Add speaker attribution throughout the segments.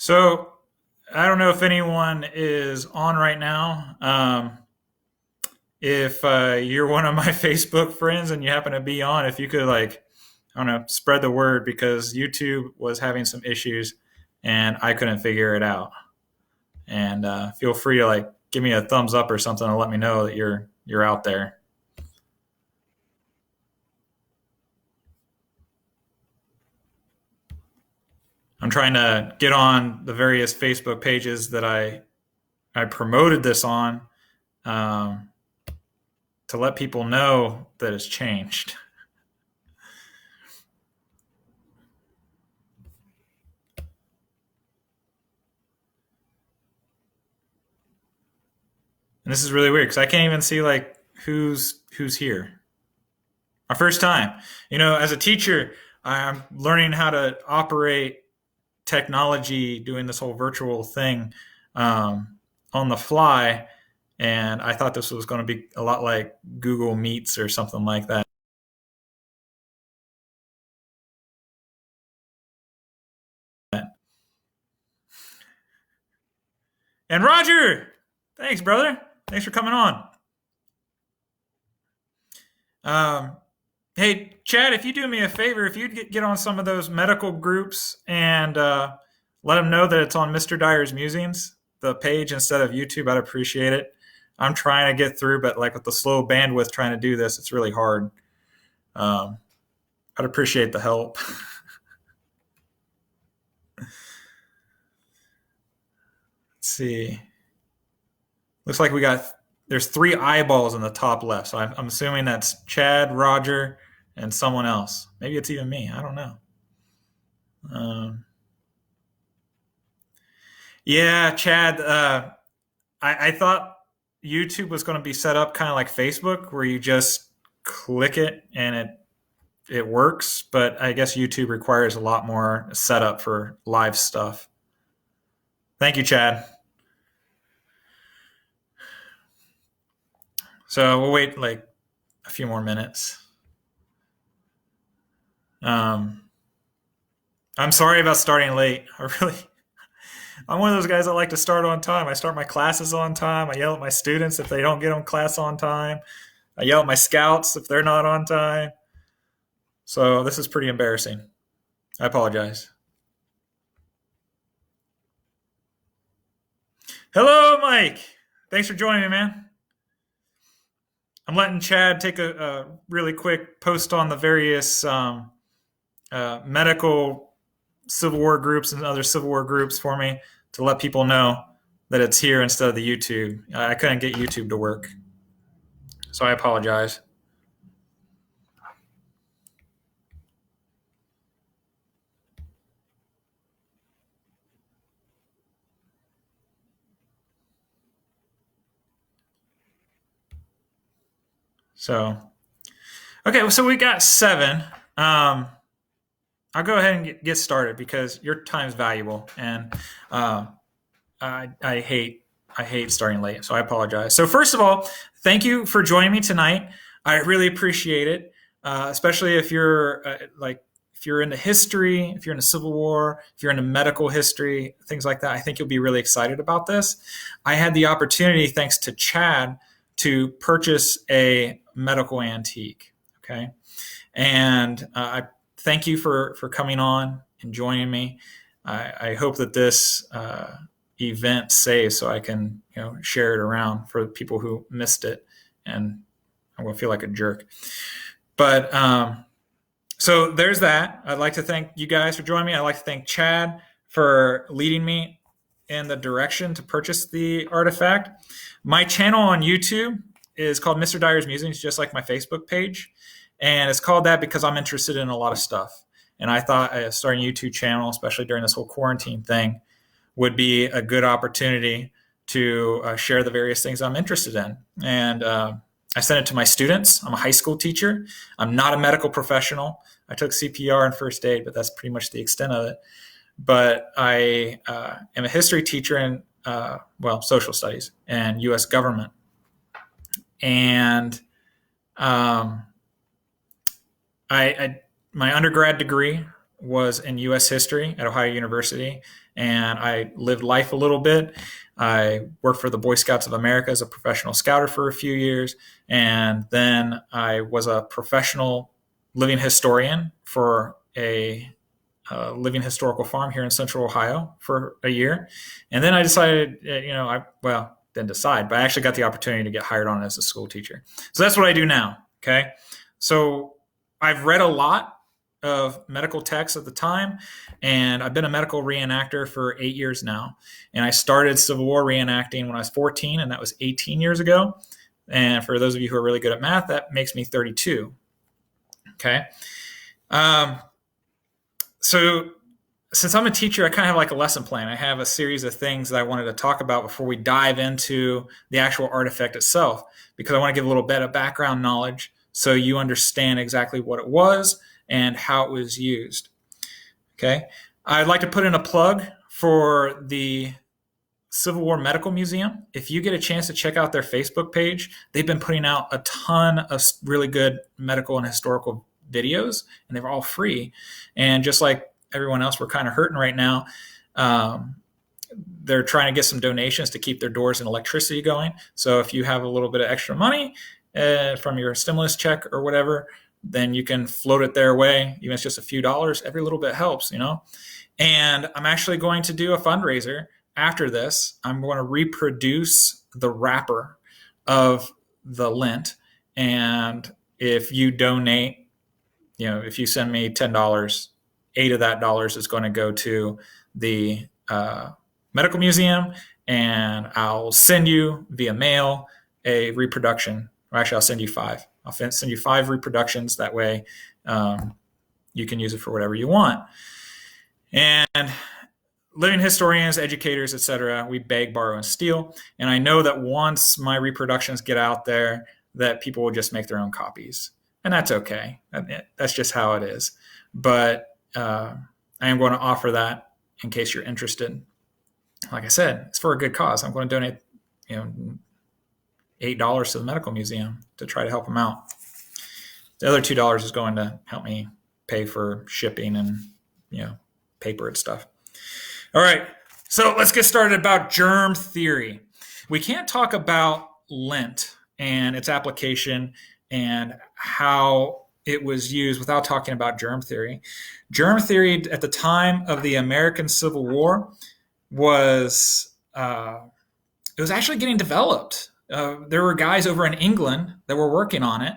Speaker 1: So I don't know if anyone is on right now. If you're one of my Facebook friends and you happen to be on, if you could I don't know, spread the word because YouTube was having some issues and I couldn't figure it out. And feel free to give me a thumbs up or something to let me know that you're out there. I'm trying to get on the various Facebook pages that I promoted this on. Um, to let people know that it's changed. And this is really weird because I can't even see who's here. My first time. As a teacher, I'm learning how to operate technology, doing this whole virtual thing on the fly, and I thought this was going to be a lot like Google Meets or something like that. And Roger, thanks, brother. Thanks for coming on. Um, Hey, Chad, if you do me a favor, if you'd get on some of those medical groups and let them know that it's on Mr. Dyer's Musings, the page instead of YouTube, I'd appreciate it. I'm trying to get through, but with the slow bandwidth trying to do this, it's really hard. Um, I'd appreciate the help. Let's see. Looks like there's 3 eyeballs in the top left. So I'm assuming that's Chad, Roger, and someone else. Maybe it's even me. I don't know. Um, yeah, Chad, I thought YouTube was going to be set up kind of like Facebook, where you just click it and it works. But I guess YouTube requires a lot more setup for live stuff. Thank you, Chad. So we'll wait a few more minutes. Um, I'm sorry about starting late. I'm one of those guys that like to start on time. I start my classes on time. I yell at my students if they don't get on class on time. I yell at my scouts if they're not on time. So this is pretty embarrassing. I apologize. Hello, Mike. Thanks for joining me, man. I'm letting Chad take a really quick post on the various medical Civil War groups and other Civil War groups for me to let people know that it's here instead of the YouTube. I couldn't get YouTube to work, so I apologize. So, okay, so we got 7. I'll go ahead and get started because your time's valuable, and I hate starting late, so I apologize. So first of all, thank you for joining me tonight. I really appreciate it, especially if you're if you're into history, if you're into Civil War, if you're into medical history, things like that. I think you'll be really excited about this. I had the opportunity, thanks to Chad, to purchase a medical antique. Okay, and I thank you for coming on and joining me. I hope that this event saves so I can share it around for people who missed it, and I won't feel like a jerk. But so there's that. I'd like to thank you guys for joining me. I'd like to thank Chad for leading me in the direction to purchase the artifact. My channel on YouTube is called Mr. Dyer's Musings, just like my Facebook page. And it's called that because I'm interested in a lot of stuff. And I thought starting a YouTube channel, especially during this whole quarantine thing, would be a good opportunity to share the various things I'm interested in. And I sent it to my students. I'm a high school teacher. I'm not a medical professional. I took CPR and first aid, but that's pretty much the extent of it. But I am a history teacher in, social studies and U.S. government. And my undergrad degree was in U.S. history at Ohio University, and I lived life a little bit. I worked for the Boy Scouts of America as a professional scouter for a few years, and then I was a professional living historian for a living historical farm here in Central Ohio for a year. And then I decided, didn't decide, but I actually got the opportunity to get hired on as a school teacher. So that's what I do now. Okay. So I've read a lot of medical texts at the time, and I've been a medical reenactor for 8 years now. And I started Civil War reenacting when I was 14, and that was 18 years ago. And for those of you who are really good at math, that makes me 32. Okay. So since I'm a teacher, I kind of have like a lesson plan. I have a series of things that I wanted to talk about before we dive into the actual artifact itself, because I want to give a little bit of background knowledge so you understand exactly what it was and how it was used. Okay. I'd like to put in a plug for the Civil War Medical Museum. If you get a chance to check out their Facebook page, they've been putting out a ton of really good medical and historical videos, and they're all free. And just like everyone else, we're kind of hurting right now. They're trying to get some donations to keep their doors and electricity going. So if you have a little bit of extra money from your stimulus check or whatever, then you can float it their way. Even if it's just a few dollars, every little bit helps, And I'm actually going to do a fundraiser after this. I'm going to reproduce the wrapper of the lint. And if you donate, if you send me $10, $8 of that dollars is going to go to the medical museum, and I'll send you via mail a reproduction. Or actually, I'll send you 5. I'll send you 5 reproductions. That way you can use it for whatever you want. And living historians, educators, etc., we beg, borrow, and steal. And I know that once my reproductions get out there, that people will just make their own copies. And that's okay. That's just how it is. But I am going to offer that in case you're interested. Like I said, it's for a good cause. I'm going to donate, $8 to the medical museum to try to help them out. The other $2 is going to help me pay for shipping and, paper and stuff. All right. So let's get started about germ theory. We can't talk about lint and its application and how it was used without talking about germ theory. Germ theory at the time of the American Civil War was it was actually getting developed. There were guys over in England that were working on it,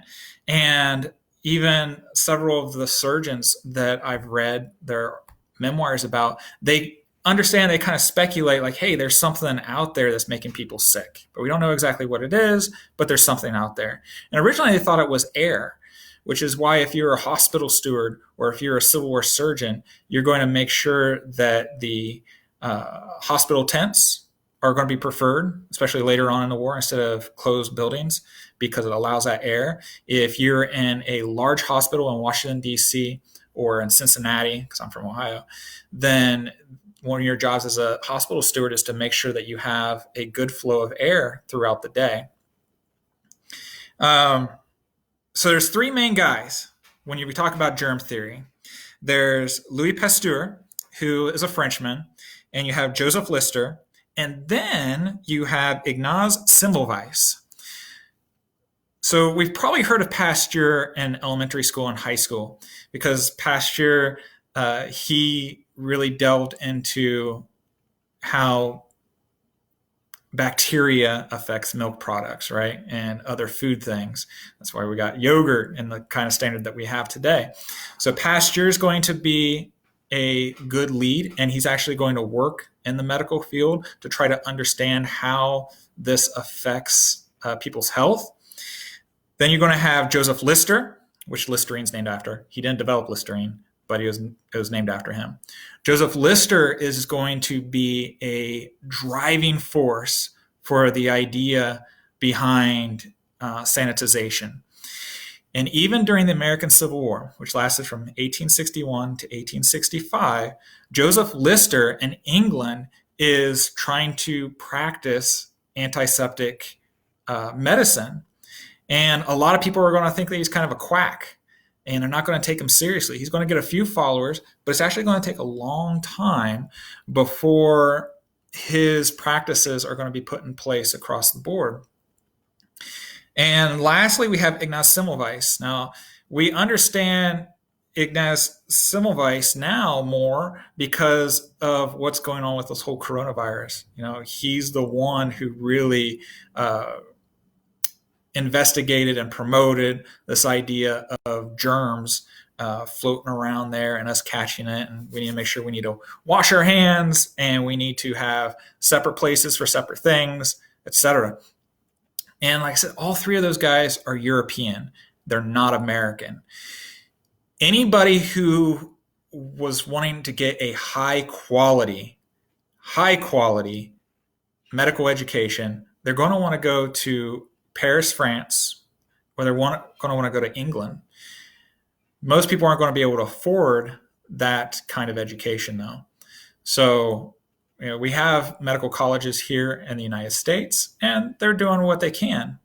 Speaker 1: and even several of the surgeons that I've read their memoirs about, they understand, they kind of speculate like, hey, there's something out there that's making people sick, but we don't know exactly what it is, but there's something out there. And originally they thought it was air, which is why if you're a hospital steward or if you're a Civil War surgeon, you're going to make sure that the hospital tents are going to be preferred, especially later on in the war, instead of closed buildings, because it allows that air. If you're in a large hospital in Washington, D.C., or in Cincinnati, because I'm from Ohio, then one of your jobs as a hospital steward is to make sure that you have a good flow of air throughout the day. So there's 3 main guys when we talk about germ theory. There's Louis Pasteur, who is a Frenchman, and you have Joseph Lister, and then you have Ignaz Semmelweis. So we've probably heard of Pasteur in elementary school and high school, because Pasteur, he really delved into how bacteria affects milk products, right? And other food things. That's why we got yogurt in the kind of standard that we have today. So Pasteur is going to be a good lead, and he's actually going to work in the medical field to try to understand how this affects people's health. Then you're going to have Joseph Lister, which Listerine's named after. He didn't develop Listerine, but it was named after him. Joseph Lister is going to be a driving force for the idea behind sanitization. And even during the American Civil War, which lasted from 1861 to 1865, Joseph Lister in England is trying to practice antiseptic medicine. And a lot of people are going to think that he's kind of a quack. and they're not going to take him seriously. He's going to get a few followers, but it's actually going to take a long time before his practices are going to be put in place across the board. And lastly, we have Ignaz Semmelweis. Now, we understand Ignaz Semmelweis now more because of what's going on with this whole coronavirus. He's the one who really investigated and promoted this idea of germs floating around there and us catching it. And we need to make sure we need to wash our hands, and we need to have separate places for separate things, etc. And like I said, all three of those guys are European. They're not American. Anybody who was wanting to get a high quality medical education, they're going to want to go to Paris, France, or they're going to want to go to England. Most people aren't going to be able to afford that kind of education, though. So, we have medical colleges here in the United States, and they're doing what they can.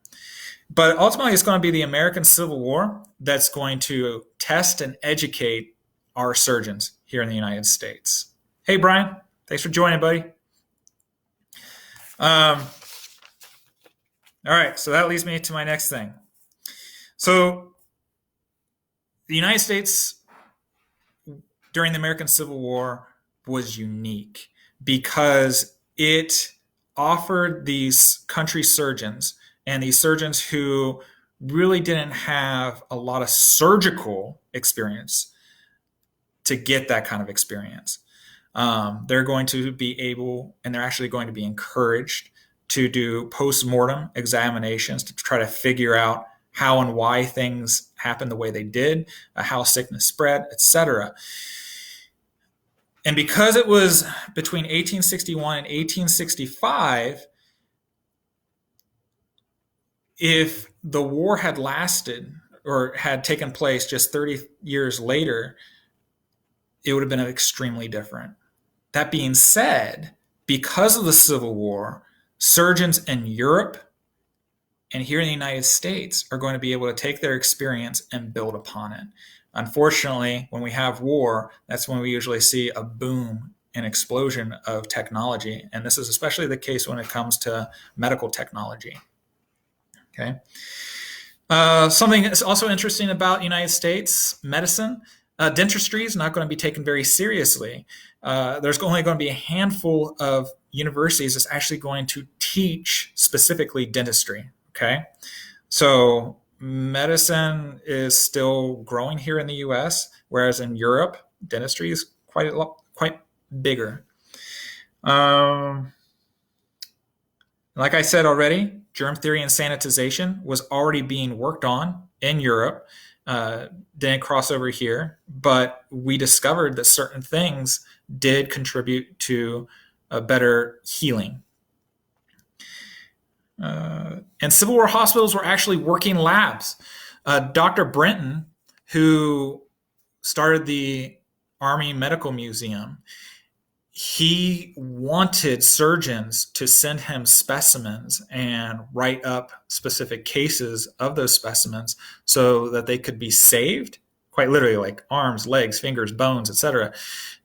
Speaker 1: But ultimately, it's going to be the American Civil War that's going to test and educate our surgeons here in the United States. Hey, Brian, thanks for joining, buddy. All right, so that leads me to my next thing. So the United States during the American Civil War was unique because it offered these country surgeons and these surgeons who really didn't have a lot of surgical experience to get that kind of experience. They're going to be able, and they're actually going to be encouraged to do post-mortem examinations to try to figure out how and why things happened the way they did, how sickness spread, etc. And because it was between 1861 and 1865, if the war had lasted or had taken place just 30 years later, it would have been extremely different. That being said, because of the Civil War, surgeons in Europe and here in the United States are going to be able to take their experience and build upon it. Unfortunately, when we have war, that's when we usually see a boom and explosion of technology. And this is especially the case when it comes to medical technology. Okay. Something that's also interesting about the United States medicine, dentistry is not going to be taken very seriously. There's only going to be a handful of universities that's actually going to teach specifically dentistry. Okay. So medicine is still growing here in the US, whereas in Europe, dentistry is quite bigger. Like I said already, germ theory and sanitization was already being worked on in Europe. Didn't cross over here, but we discovered that certain things did contribute to a better healing. And Civil War hospitals were actually working labs. Dr. Brenton, who started the Army Medical Museum, he wanted surgeons to send him specimens and write up specific cases of those specimens so that they could be saved, quite literally, like arms, legs, fingers, bones, etc.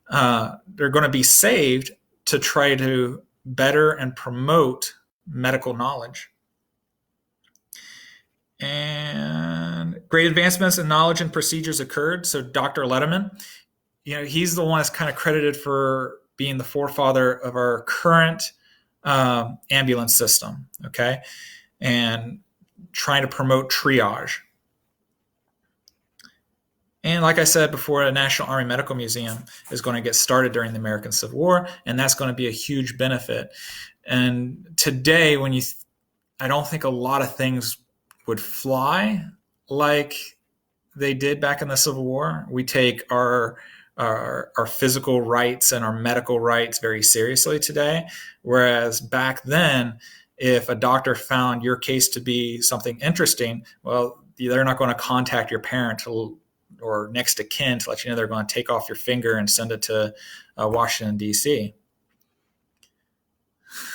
Speaker 1: They're going to be saved to try to better and promote medical knowledge. And great advancements in knowledge and procedures occurred. So Dr. Letterman, he's the one that's kind of credited for being the forefather of our current ambulance system, okay, and trying to promote triage. And like I said before, the National Army Medical Museum is going to get started during the American Civil War, and that's going to be a huge benefit. And today, I don't think a lot of things would fly like they did back in the Civil War. We take our physical rights and our medical rights very seriously today. Whereas back then, if a doctor found your case to be something interesting, well, they're not going to contact your parent or next of kin to let you know they're going to take off your finger and send it to Washington, D.C.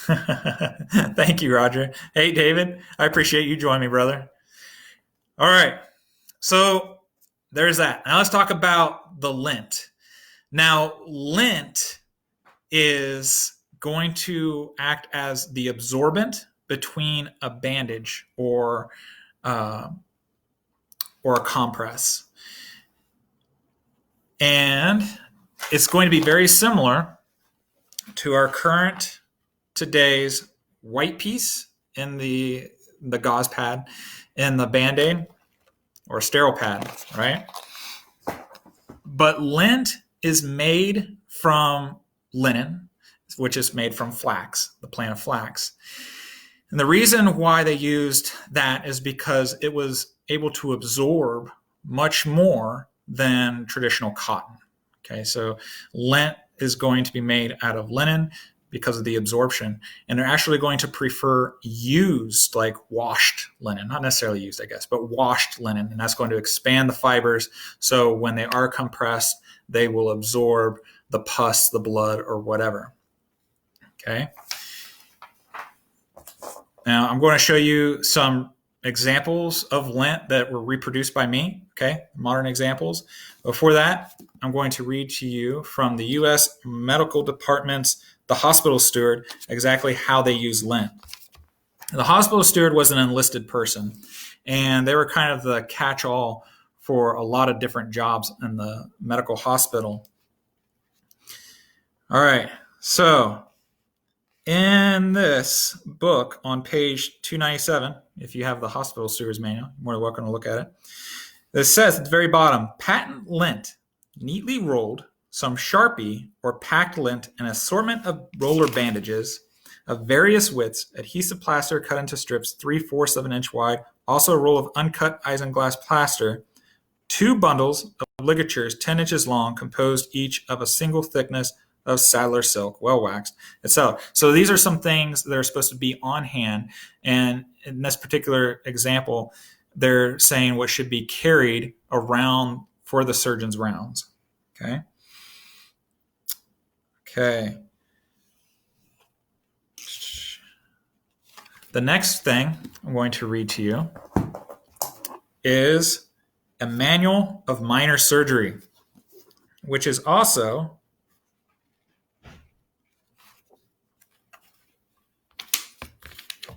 Speaker 1: Thank you, Roger. Hey, David, I appreciate you joining me, brother. All right. So there's that. Now let's talk about the lint. Now, lint is going to act as the absorbent between a bandage or a compress. And it's going to be very similar to our current today's white piece in the gauze pad and the Band-Aid or sterile pad, right? But lint is made from linen, which is made from flax, the plant of flax. And the reason why they used that is because it was able to absorb much more than traditional cotton. Okay, so lint is going to be made out of linen because of the absorption. And they're actually going to prefer used, like washed linen, not necessarily used, I guess, but washed linen. And that's going to expand the fibers. So when they are compressed, they will absorb the pus, the blood, or whatever. Okay. Now I'm going to show you some examples of lint that were reproduced by me. Okay. Modern examples. Before that, I'm going to read to you from the U.S. Medical Department's The Hospital Steward exactly how they use lint. The hospital steward was an enlisted person, and they were kind of the catch-all for a lot of different jobs in the medical hospital. All right, so in this book on page 297, if you have the hospital steward's manual, you're more than welcome to look at it. It says at the very bottom, patent lint, neatly rolled, some Sharpie or packed lint, an assortment of roller bandages of various widths, adhesive plaster cut into strips 3/4 of an inch wide, also a roll of uncut isinglass plaster, 2 bundles of ligatures 10 inches long, composed each of a single thickness of saddler silk, well waxed, etc. So these are some things that are supposed to be on hand, and in this particular example, they're saying what should be carried around for the surgeon's rounds. Okay. The next thing I'm going to read to you is a manual of minor surgery, which is also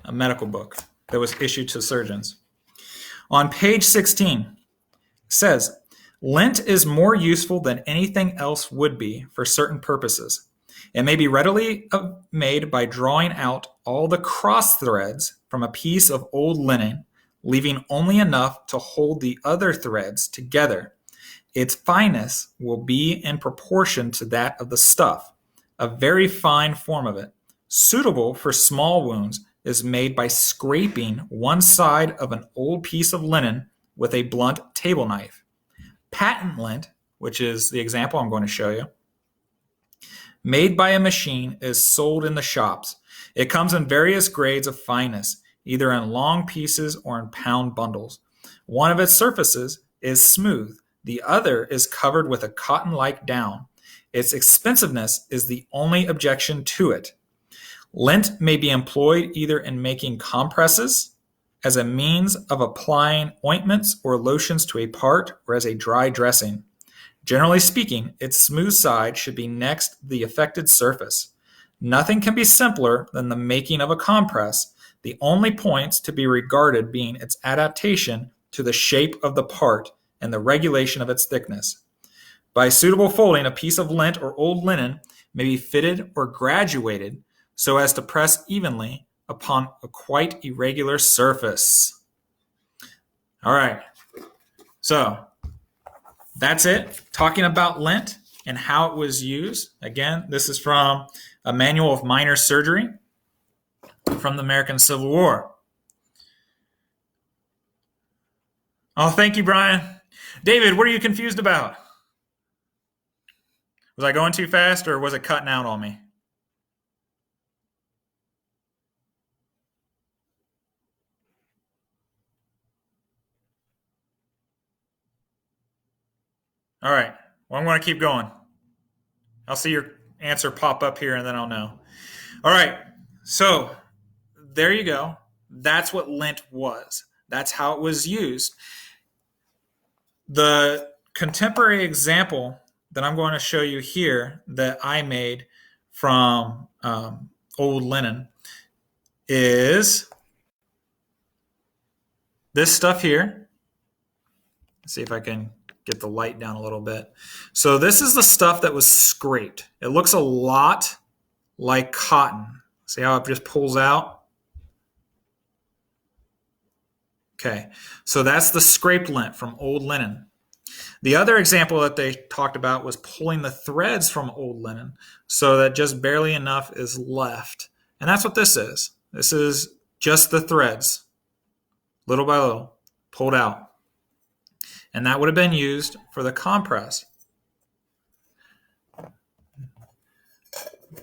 Speaker 1: a medical book that was issued to surgeons. On page 16, it says, lint is more useful than anything else would be for certain purposes. It may be readily made by drawing out all the cross threads from a piece of old linen, leaving only enough to hold the other threads together. Its fineness will be in proportion to that of the stuff. A very fine form of it, suitable for small wounds, is made by scraping one side of an old piece of linen with a blunt table knife. Patent lint, which is the example I'm going to show you, made by a machine, is sold in the shops. It comes in various grades of fineness, either in long pieces or in pound bundles. One of its surfaces is smooth. The other is covered with a cotton-like down. Its expensiveness is the only objection to it. Lint may be employed either in making compresses, as a means of applying ointments or lotions to a part, or as a dry dressing. Generally speaking, its smooth side should be next the affected surface. Nothing can be simpler than the making of a compress, the only points to be regarded being its adaptation to the shape of the part and the regulation of its thickness. By suitable folding, a piece of lint or old linen may be fitted or graduated so as to press evenly upon a quite irregular surface. All right, so that's it. Talking about lint and how it was used. Again, this is from a manual of minor surgery from the American Civil War. Oh, thank you, Brian. David, what are you confused about? Was I going too fast or was it cutting out on me? All right. Well, I'm going to keep going. I'll see your answer pop up here and then I'll know. All right. So there you go. That's what lint was. That's how it was used. The contemporary example that I'm going to show you here that I made from old linen is this stuff here. Let's see if I can get the light down a little bit. So this is the stuff that was scraped. It looks a lot like cotton. See how it just pulls out? Okay, so that's the scraped lint from old linen. The other example that they talked about was pulling the threads from old linen so that just barely enough is left. And that's what this is. This is just the threads, little by little, pulled out. And that would have been used for the compress.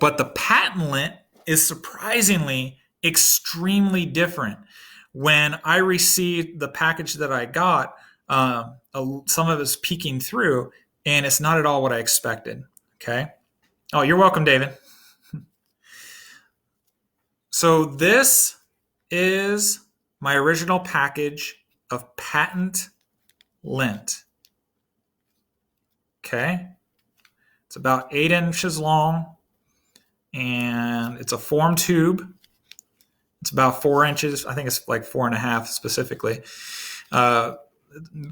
Speaker 1: But the patent lint is surprisingly extremely different. When I received the package that I got, some of it's peeking through, and it's not at all what I expected. Okay. Oh, you're welcome, David. So this is my original package of patent lint. Okay. It's about 8 inches long, and it's a form tube. It's about 4 inches. I think it's like 4.5 specifically.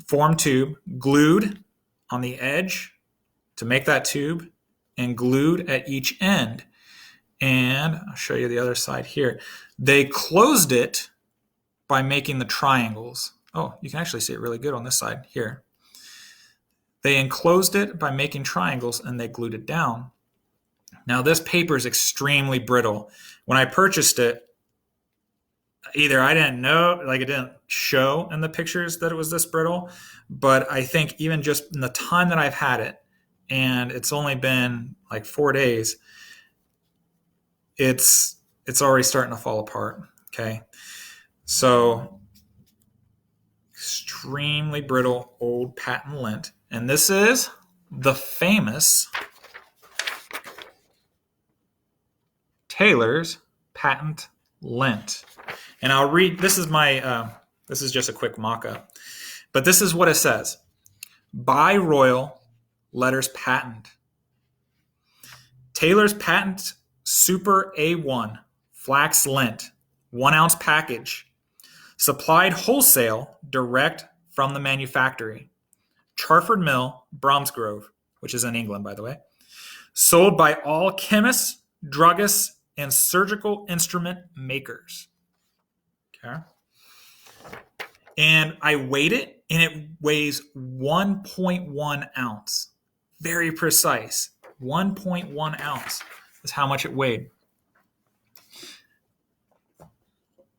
Speaker 1: Form tube, glued on the edge to make that tube, and glued at each end. And I'll show you the other side here. They closed it by making the triangles. Oh, you can actually see it really good on this side here. They enclosed it by making triangles, and they glued it down. Now this paper is extremely brittle. When I purchased it, either I didn't know, like it didn't show in the pictures that it was this brittle, but I think even just in the time that I've had it, and it's only been like 4 days, it's already starting to fall apart. Okay. So extremely brittle old patent lint. And this is the famous Taylor's Patent Lint. And I'll read, this is just a quick mock-up, but this is what it says. By Royal, letters patent. Taylor's Patent Super A1 Flax Lint, 1 ounce package. Supplied wholesale, direct from the manufactory. Charford Mill, Bromsgrove, which is in England, by the way. Sold by all chemists, druggists, and surgical instrument makers. Okay. And I weighed it, and it weighs 1.1 ounce. Very precise. 1.1 ounce is how much it weighed.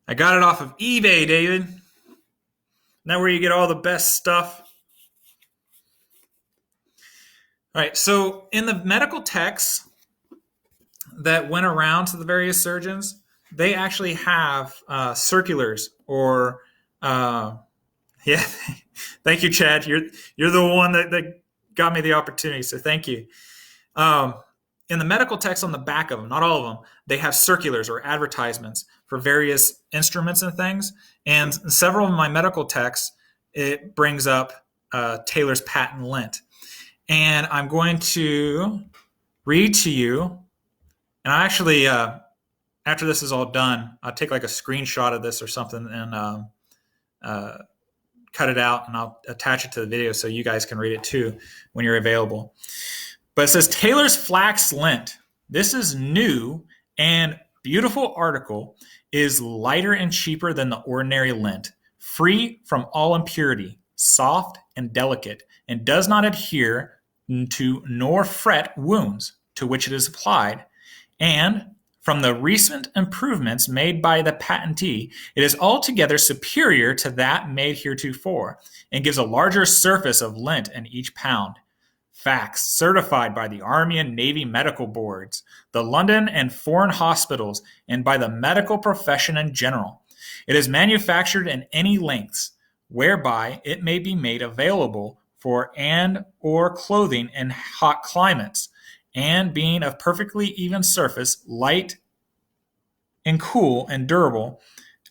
Speaker 1: I got it off of eBay, David. Now where you get all the best stuff. All right, so in the medical texts that went around to the various surgeons, they actually have circulars or, yeah, thank you, Chad. You're the one that got me the opportunity, so thank you. In the medical text on the back of them, not all of them, they have circulars or advertisements for various instruments and things. And several of my medical texts, it brings up Taylor's Patent Lint. And I'm going to read to you. And I actually, after this is all done, I'll take like a screenshot of this or something and cut it out, and I'll attach it to the video so you guys can read it too when you're available. But it says, Taylor's Flax Lint. This is new and beautiful article, is lighter and cheaper than the ordinary lint, free from all impurity, soft and delicate, and does not adhere to nor fret wounds to which it is applied. And from the recent improvements made by the patentee, it is altogether superior to that made heretofore, and gives a larger surface of lint in each pound. Facts certified by the Army and Navy medical boards, the London and foreign hospitals, and by the medical profession in general. It is manufactured in any lengths, whereby it may be made available for and or clothing in hot climates, and being of perfectly even surface, light and cool and durable,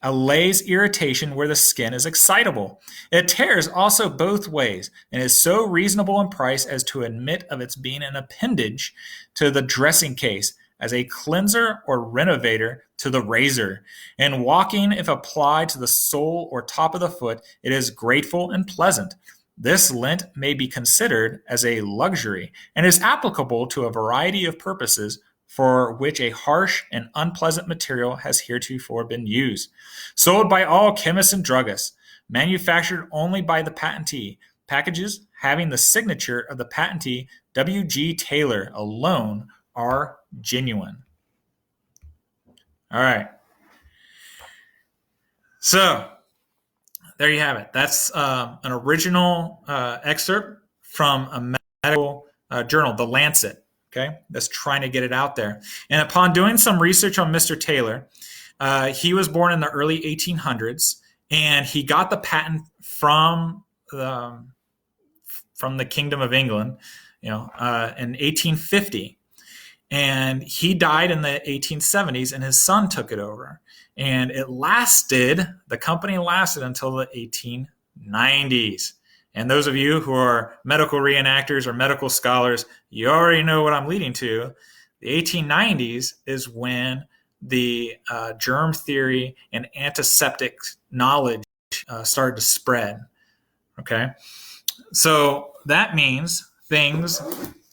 Speaker 1: allays irritation where the skin is excitable. It tears also both ways and is so reasonable in price as to admit of its being an appendage to the dressing case, as a cleanser or renovator to the razor. In walking, if applied to the sole or top of the foot, it is grateful and pleasant. This lint may be considered as a luxury and is applicable to a variety of purposes for which a harsh and unpleasant material has heretofore been used. Sold by all chemists and druggists, manufactured only by the patentee. Packages having the signature of the patentee W.G. Taylor alone are genuine. All right. So there you have it. That's an original excerpt from a medical journal, the Lancet. Okay, that's trying to get it out there. And upon doing some research on Mr. Taylor, he was born in the early 1800s, and he got the patent from the Kingdom of England, in 1850. And he died in the 1870s, and his son took it over. And the company lasted until the 1890s. And those of you who are medical reenactors or medical scholars, you already know what I'm leading to. The 1890s is when the germ theory and antiseptic knowledge started to spread. Okay? So that means things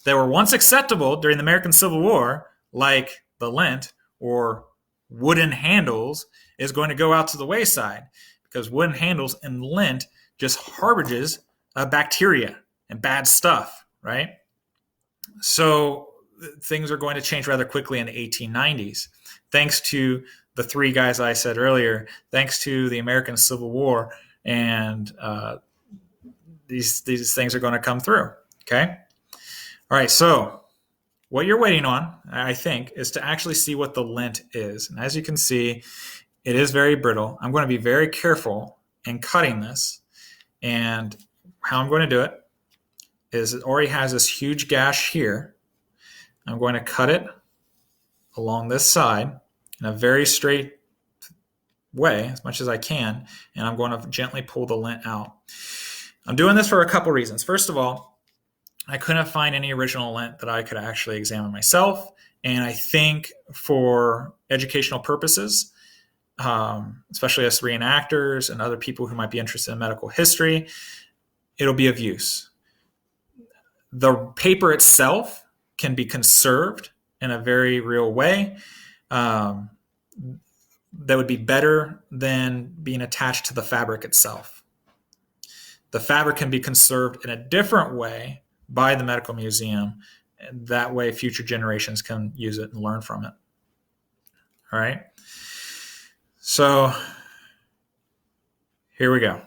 Speaker 1: that were once acceptable during the American Civil War, like the lint or wooden handles, is going to go out to the wayside, because wooden handles and lint just harborages bacteria and bad stuff, right? So things are going to change rather quickly in the 1890s, thanks to the three guys I said earlier, thanks to the American Civil War, and these things are going to come through, okay? All right, so what you're waiting on, I think, is to actually see what the lint is. And as you can see, it is very brittle. I'm going to be very careful in cutting this. And how I'm going to do it is it already has this huge gash here. I'm going to cut it along this side in a very straight way, as much as I can, and I'm going to gently pull the lint out. I'm doing this for a couple reasons. First of all, I couldn't find any original lint that I could actually examine myself, and I think for educational purposes, especially as reenactors and other people who might be interested in medical history, it'll be of use. The paper itself can be conserved in a very real way. That would be better than being attached to the fabric itself. The fabric can be conserved in a different way by the medical museum. And that way future generations can use it and learn from it. All right. So here we go.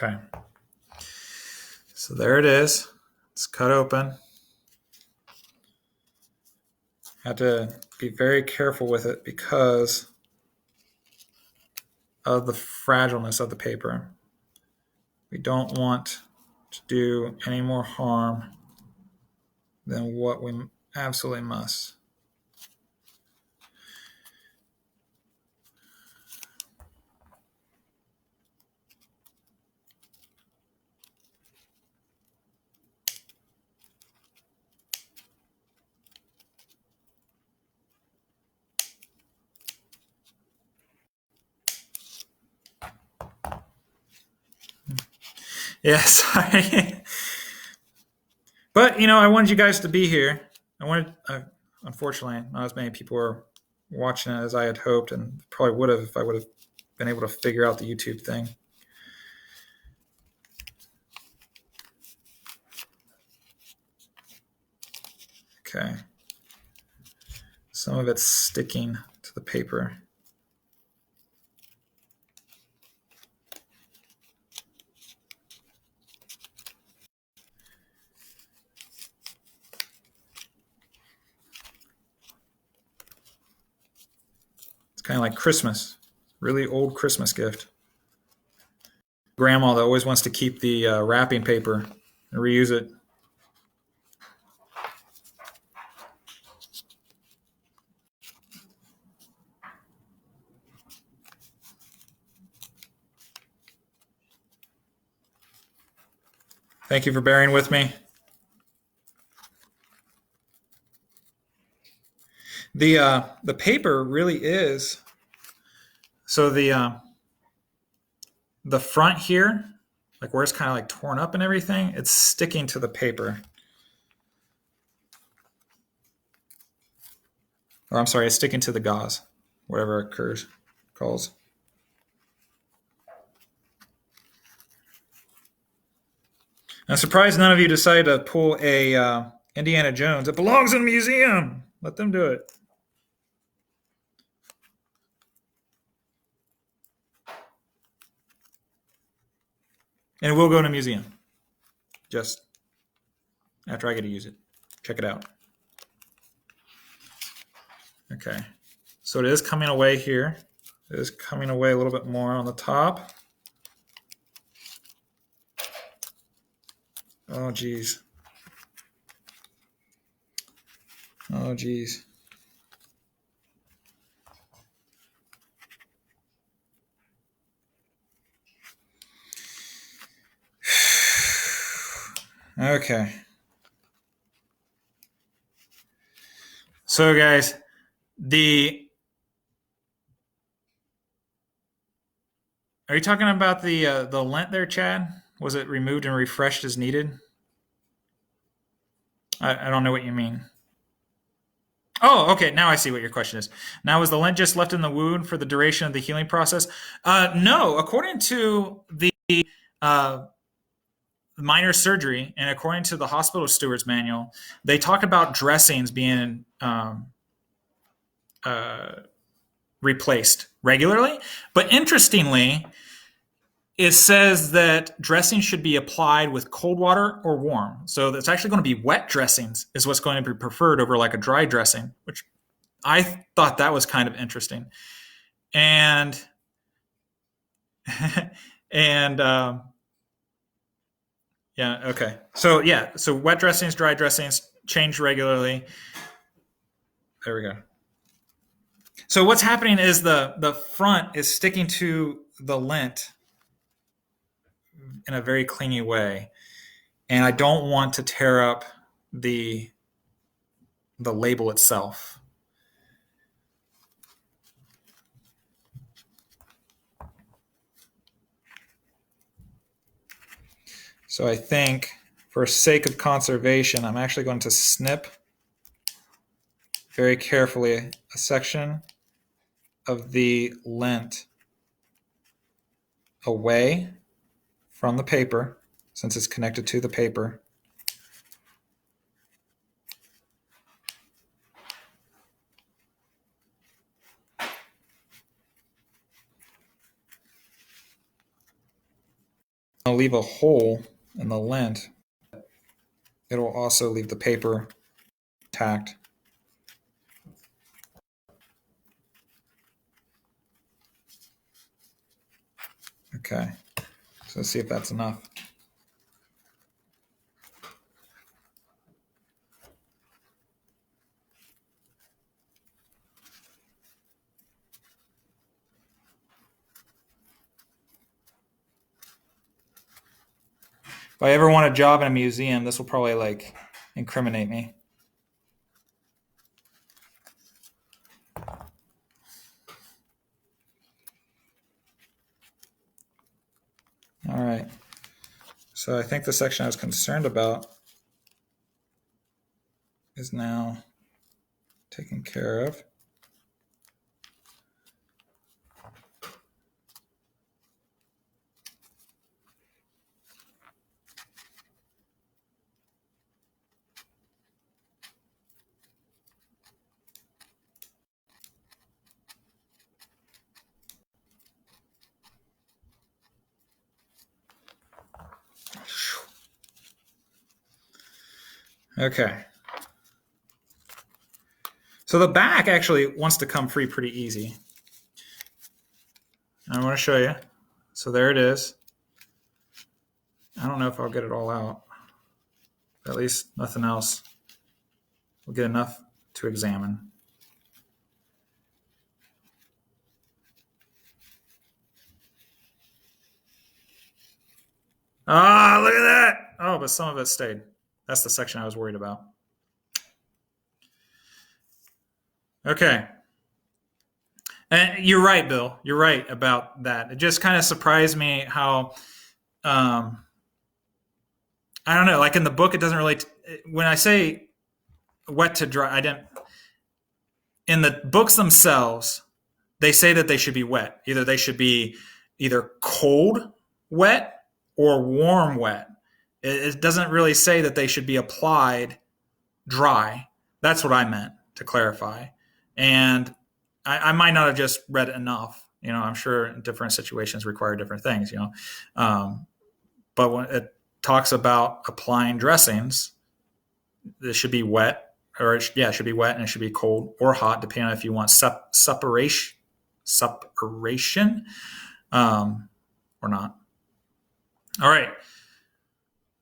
Speaker 1: Okay. So there it is. It's cut open. Have to be very careful with it because of the fragileness of the paper. We don't want to do any more harm than what we absolutely must. Yeah, sorry. But, I wanted you guys to be here. Unfortunately, not as many people are watching it as I had hoped, and probably would have if I would have been able to figure out the YouTube thing. Okay. Some of it's sticking to the paper. It's kind of like Christmas. Really old Christmas gift. Grandma that always wants to keep the wrapping paper and reuse it. Thank you for bearing with me. The paper really is, so the front here, like where it's kind of like torn up and everything, it's sticking to the paper. Or I'm sorry, it's sticking to the gauze, whatever it calls. I'm surprised none of you decided to pull a Indiana Jones. It belongs in a museum. Let them do it. And it will go in a museum. Just after I get to use it. Check it out. Okay. So it is coming away here. It is coming away a little bit more on the top. Oh, geez. Oh, geez. Okay. So, guys, are you talking about the lint there, Chad? Was it removed and refreshed as needed? I don't know what you mean. Oh, okay. Now I see what your question is. Now, was the lint just left in the wound for the duration of the healing process? No. According to the minor surgery and according to the hospital steward's manual, they talk about dressings being replaced regularly. But interestingly, it says that dressing should be applied with cold water or warm. So it's actually going to be wet dressings is what's going to be preferred over like a dry dressing, which I thought that was kind of interesting. And and yeah, okay. So yeah, so wet dressings, dry dressings, change regularly. There we go. So what's happening is the front is sticking to the lint in a very clingy way, and I don't want to tear up the label itself. So I think for sake of conservation, I'm actually going to snip very carefully a section of the lint away from the paper, since it's connected to the paper. I'll leave a hole in the lint. It'll also leave the paper intact. Okay, so let's see if that's enough. If I ever want a job in a museum, this will probably like incriminate me. All right. So I think the section I was concerned about is now taken care of. Okay. So the back actually wants to come free pretty easy. I want to show you. So there it is. I don't know if I'll get it all out. At least nothing else. We'll get enough to examine. Ah, look at that. Oh, but some of it stayed. That's the section I was worried about. Okay. And you're right, Bill. You're right about that. It just kind of surprised me how, I don't know, like in the book, it doesn't really, when I say wet to dry, I didn't, in the books themselves, they say that they should be wet. Either they should be either cold wet or warm wet. It doesn't really say that they should be applied dry. That's what I meant to clarify. And I might not have just read enough. You know, I'm sure different situations require different things, you know. But when it talks about applying dressings, it should be wet, or it should be wet, and it should be cold or hot, depending on if you want suppuration or not. All right.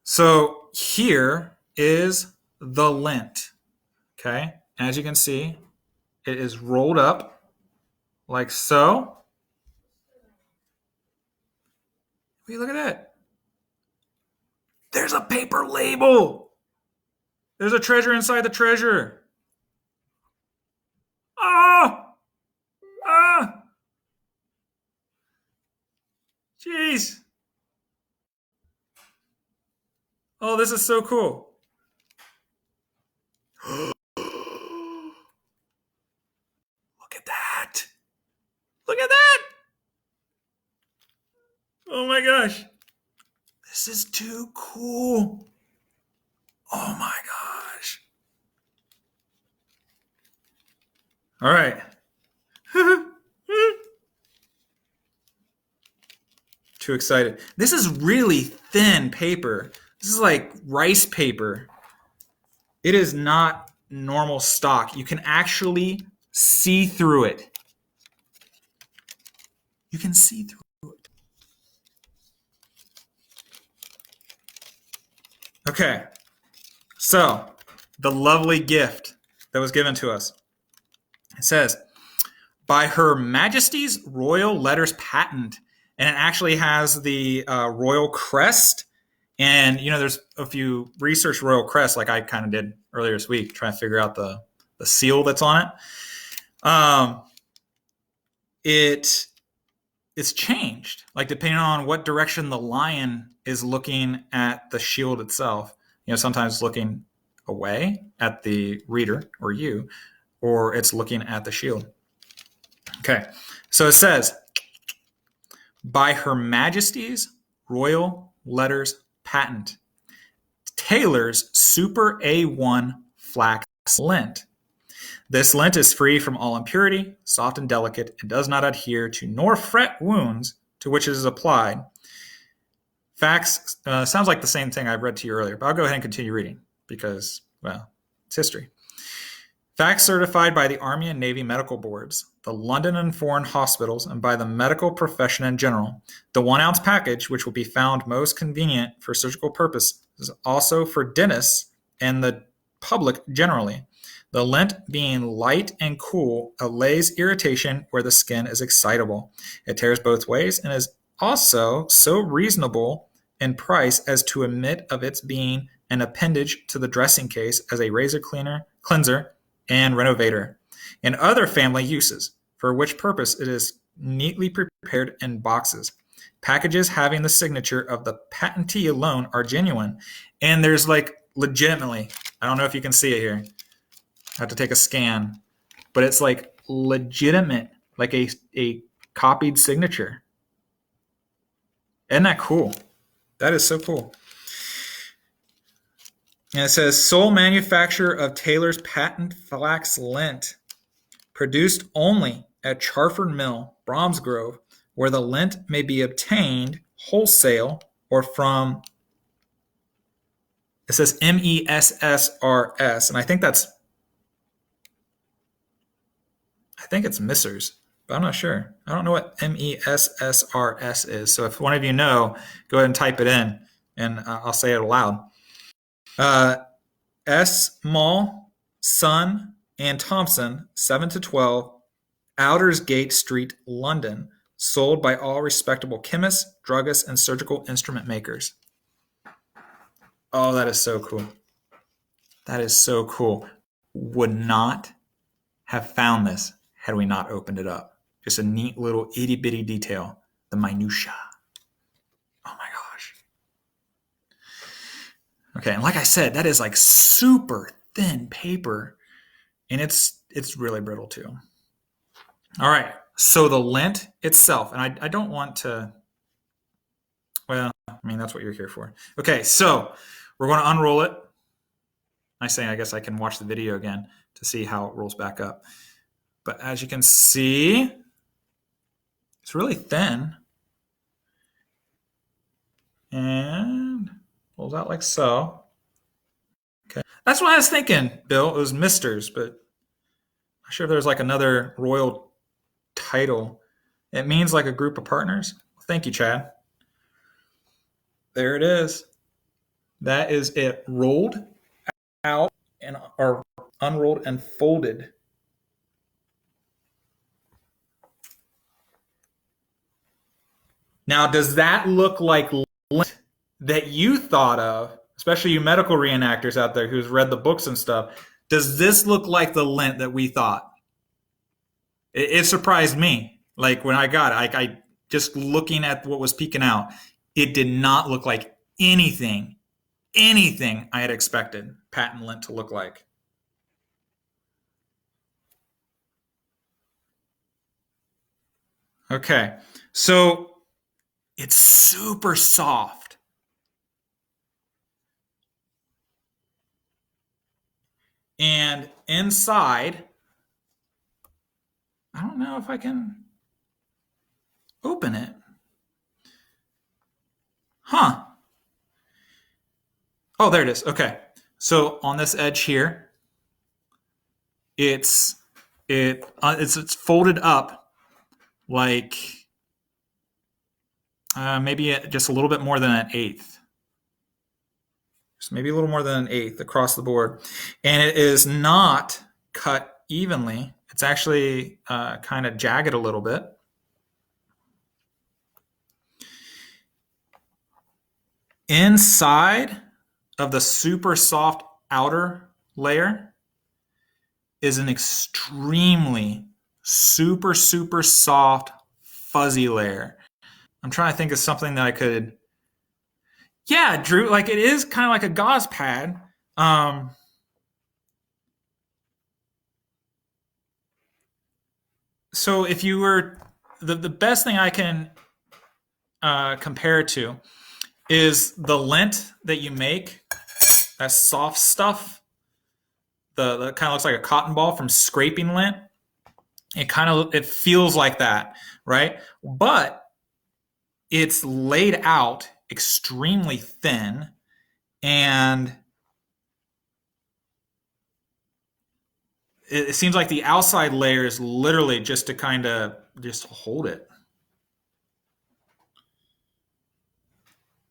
Speaker 1: So here is the lint. Okay. As you can see, it is rolled up like so. Wait, look at that. There's a paper label. There's a treasure inside the treasure. Ah! Ah! Jeez. Oh, this is so cool. Look at that. Look at that. Oh my gosh. This is too cool. Oh my gosh. All right. Too excited. This is really thin paper. This is like rice paper. It is not normal stock. You can actually see through it. You can see through it. Okay. So, the lovely gift that was given to us. It says, by Her Majesty's Royal Letters Patent. And it actually has the royal crest. And, you know, there's if you research royal crest, like I kind of did earlier this week, trying to figure out the seal that's on it. It's changed, like depending on what direction the lion is looking at the shield itself. You know, sometimes looking away at the reader or you, or it's looking at the shield. Okay, so it says, by Her Majesty's Royal Letters Patent, Taylor's Super A1 Flax Lint. This lint is free from all impurity, soft and delicate, and does not adhere to nor fret wounds to which it is applied. Facts sounds like the same thing I've read to you earlier, but I'll go ahead and continue reading because, well, it's history. Facts certified by the Army and Navy medical boards, the London and foreign hospitals, and by the medical profession in general. The 1 ounce package, which will be found most convenient for surgical purposes, is also for dentists and the public generally. The lint, being light and cool, allays irritation where the skin is excitable. It tears both ways and is also so reasonable in price as to admit of its being an appendage to the dressing case as a razor cleanser, and renovator, and other family uses, for which purpose it is neatly prepared in boxes. Packages having the signature of the patentee alone are genuine. And there's like legitimately, I don't know if you can see it here. I have to take a scan, but it's like legitimate, like a copied signature. Isn't that cool? That is so cool. And it says, sole manufacturer of Taylor's patent flax lint, produced only at Charford Mill, Bromsgrove, where the lint may be obtained wholesale or from It says MESSRS, and I think it's Missers, but I'm not sure. I don't know what MESSRS is. So if one of you know, go ahead and type it in, and I'll say it aloud. S. Mall, Sun, and Thompson, 7 to 12, Aldersgate Street, London. Sold by all respectable chemists, druggists, and surgical instrument makers. Oh, that is so cool. That is so cool. Would not have found this had we not opened it up. Just a neat little itty bitty detail, the minutia. Oh my gosh. Okay, and like I said, that is like super thin paper, and it's really brittle too. All right, so the lint itself, and I don't want to, well, I mean, that's what you're here for. Okay, so we're going to unroll it. I guess I can watch the video again to see how it rolls back up. But as you can see, it's really thin. And rolls out like so. Okay. That's what I was thinking, Bill. It was Misters, but I'm not sure if there's like another royal title. It means like a group of partners. Thank you, Chad. There it is. That is it rolled out and or unrolled and folded. Now, does that look like lint that you thought of, especially you medical reenactors out there who's read the books and stuff? Does this look like the lint that we thought? It surprised me. Like when I got it, I just looking at what was peeking out, it did not look like anything I had expected patent lint to look like. Okay, so it's super soft. And inside, I don't know if I can open it. Huh. Oh, there it is. Okay. So on this edge here, it's folded up like maybe just a little bit more than an eighth. Just maybe a little more than an eighth across the board. And it is not cut evenly. It's actually kind of jagged a little bit. Inside of the super soft outer layer is an extremely super soft fuzzy layer. I'm trying to think of something that I could, yeah, Drew, like it is kind of like a gauze pad. So if you were, the best thing I can compare it to is the lint that you make, that soft stuff, the kind of looks like a cotton ball from scraping lint. It feels like that, right? But it's laid out extremely thin, and it seems like the outside layer is literally just to kind of just hold it.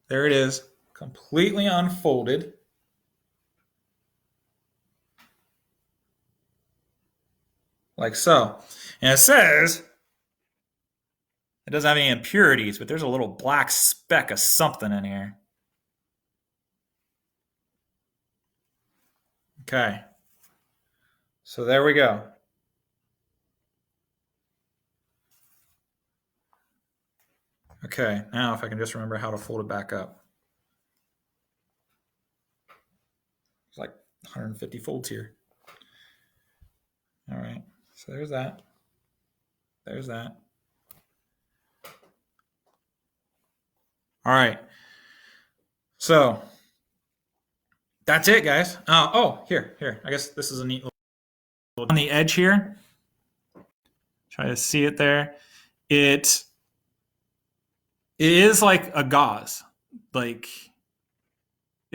Speaker 1: There it is, completely unfolded. Like so. And it says it doesn't have any impurities, but there's a little black speck of something in here. Okay. So there we go. Okay, now if I can just remember how to fold it back up. It's like 150 folds here. All right, so there's that. There's that. All right. So that's it, guys. Oh, here. I guess this is a neat little on the edge here. Try to see it there. It is like a gauze. Like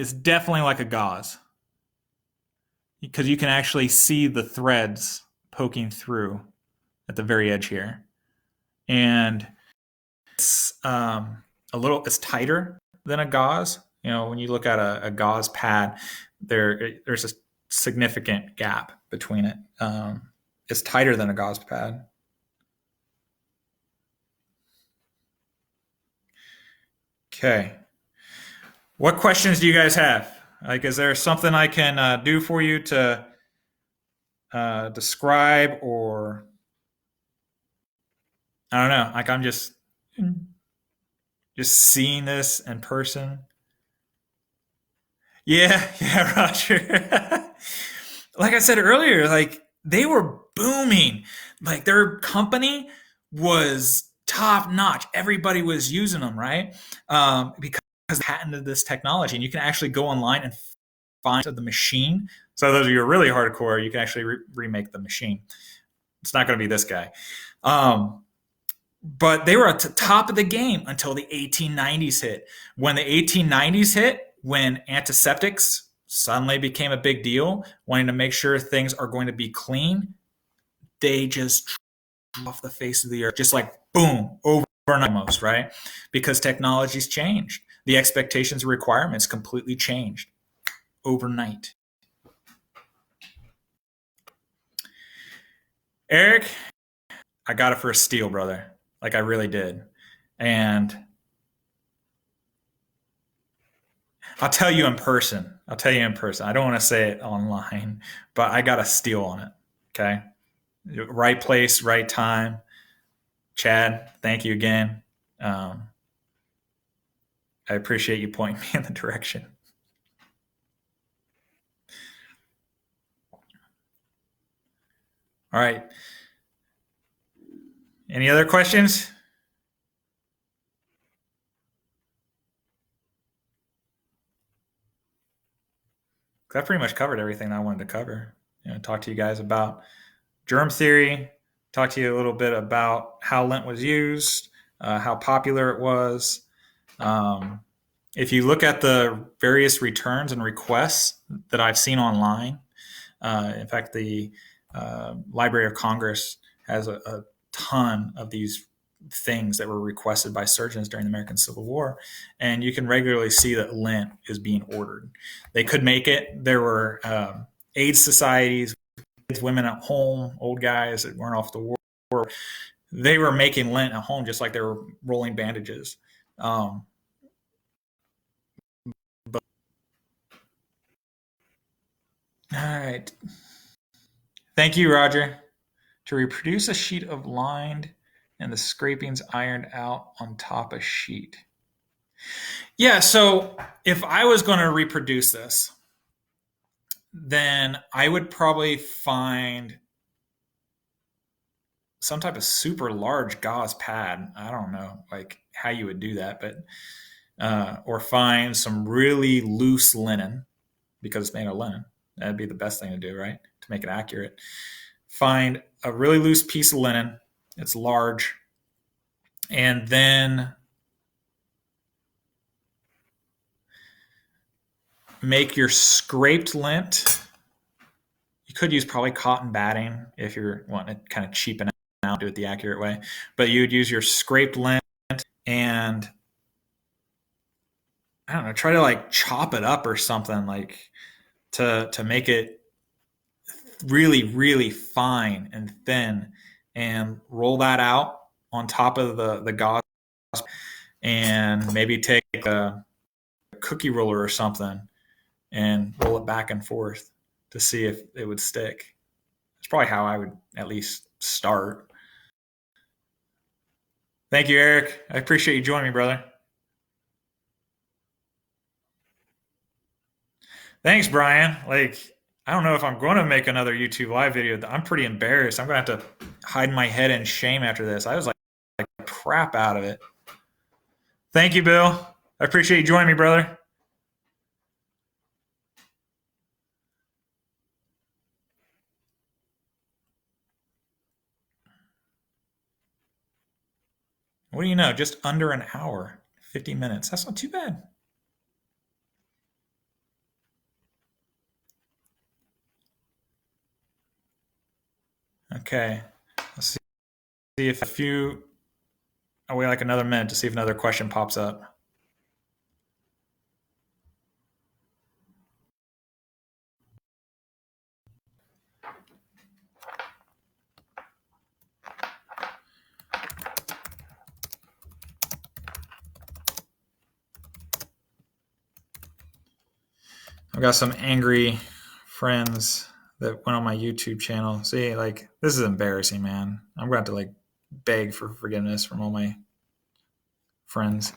Speaker 1: It's definitely like a gauze because you can actually see the threads poking through at the very edge here. And it's it's tighter than a gauze. When you look at a gauze pad, there's a significant gap between it. It's tighter than a gauze pad. Okay. What questions do you guys have? Like, is there something I can do for you to describe, or I don't know? Like, I'm just seeing this in person. Yeah, yeah, Roger. Like I said earlier, like they were booming. Like their company was top notch. Everybody was using them, right? Because they patented this technology, and you can actually go online and find the machine. So those of you who are really hardcore, you can actually remake the machine. It's not going to be this guy. But they were at the top of the game until the 1890s hit. When the 1890s hit, when antiseptics suddenly became a big deal, wanting to make sure things are going to be clean, they just off the face of the earth, just like boom, overnight almost, right? Because technology's changed. The expectations and requirements completely changed overnight. Eric, I got it for a steal, brother. Like I really did. And I'll tell you in person. I don't want to say it online, but I got a steal on it. Okay. Right place, right time. Chad, thank you again. I appreciate you pointing me in the direction. All right. Any other questions? I pretty much covered everything I wanted to cover. Talk to you guys about germ theory, talk to you a little bit about how lint was used, how popular it was. If you look at the various returns and requests that I've seen online, in fact, the Library of Congress has a ton of these things that were requested by surgeons during the American Civil War, and you can regularly see that lint is being ordered. They could make it. There were aid societies, women at home, old guys that weren't off the war. They were making lint at home just like they were rolling bandages. But, all right. Thank you, Roger. To reproduce a sheet of lined and the scrapings ironed out on top of sheet. Yeah, so if I was going to reproduce this, then I would probably find some type of super large gauze pad. I don't know like how you would do that, but or find some really loose linen because it's made of linen. That'd be the best thing to do, right? To make it accurate. Find a really loose piece of linen. It's large. And then make your scraped lint. You could use probably cotton batting if you're wanting to kind of cheapen out, do it the accurate way. But you would use your scraped lint and I don't know, try to like chop it up or something like to make it really, really fine and thin and roll that out on top of the gauze and maybe take a cookie roller or something and roll it back and forth to see if it would stick. That's probably how I would at least start. Thank you, Eric. I appreciate you joining me, brother. Thanks, Brian. Like, I don't know if I'm going to make another YouTube live video. I'm pretty embarrassed. I'm going to have to hide my head in shame after this. I was like crap out of it. Thank you, Bill. I appreciate you joining me, brother. What do you know? Just under an hour, 50 minutes. That's not too bad. Okay. Let's see if a few. I'll wait like another minute to see if another question pops up. I've got some angry friends that went on my YouTube channel. See, like, this is embarrassing, man. I'm going to have to, like, beg for forgiveness from all my friends.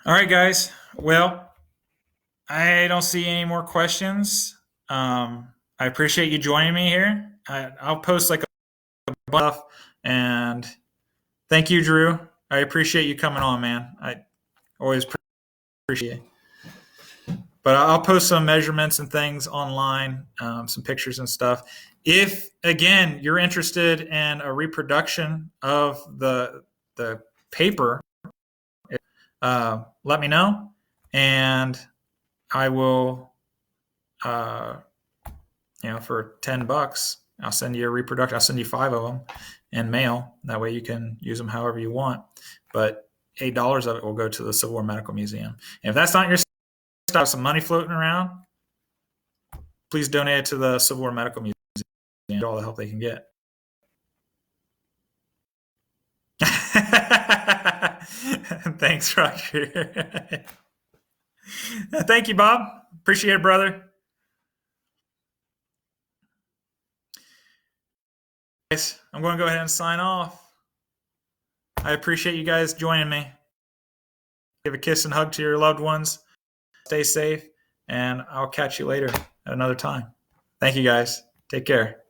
Speaker 1: All right, guys. Well, I don't see any more questions. I appreciate you joining me here. I'll post like a buff, and thank you, Drew. I appreciate you coming on, man. I always appreciate it. But I'll post some measurements and things online, some pictures and stuff. If again you're interested in a reproduction of the paper, let me know, and I will, for $10, I'll send you a reproduction. I'll send you 5 of them in mail. That way you can use them however you want. But $8 of it will go to the Civil War Medical Museum. And if that's not your stuff, some money floating around, please donate it to the Civil War Medical Museum. Get all the help they can get. Thanks, Roger. Thank you, Bob. Appreciate it, brother. Guys, I'm going to go ahead and sign off. I appreciate you guys joining me. Give a kiss and hug to your loved ones. Stay safe, and I'll catch you later at another time. Thank you, guys. Take care.